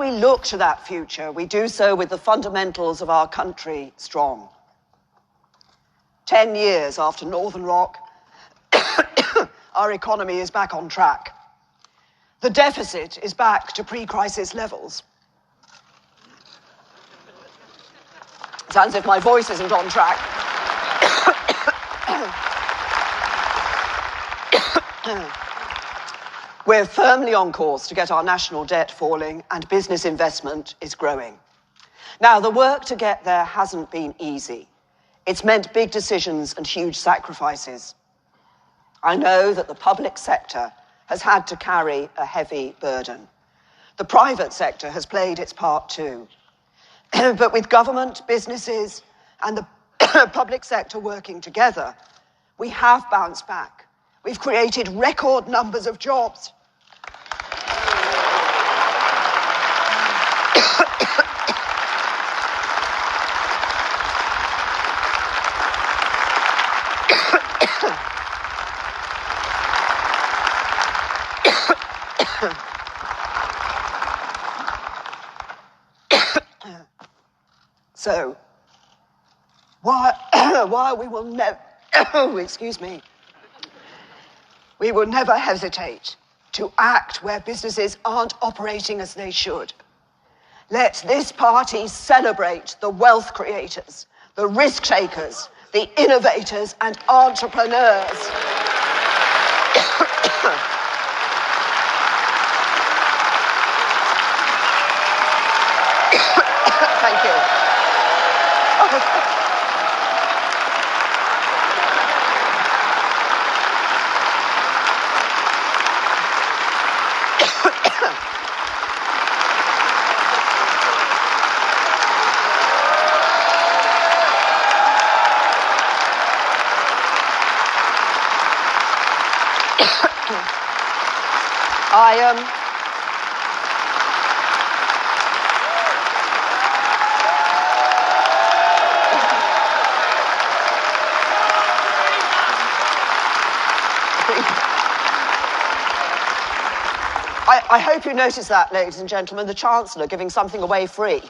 we look to that future, we do so with the fundamentals of our country strong. 10 years after Northern Rock, our economy is back on track. The deficit is back to pre-crisis levels. Sounds as if my voice isn't on track. We're firmly on course to get our national debt falling, and business investment is growing. Now, the work to get there hasn't been easy. It's meant big decisions and huge sacrifices. I know that the public sector has had to carry a heavy burden. The private sector has played its part too. But with government, businesses, and the public sector working together, we have bounced back. We've created record numbers of jobs. So, while we will never, we will never hesitate to act where businesses aren't operating as they should. Let this party celebrate the wealth creators, the risk takers, the innovators and entrepreneurs. Thank you. I hope you noticed that, ladies and gentlemen, the Chancellor giving something away free.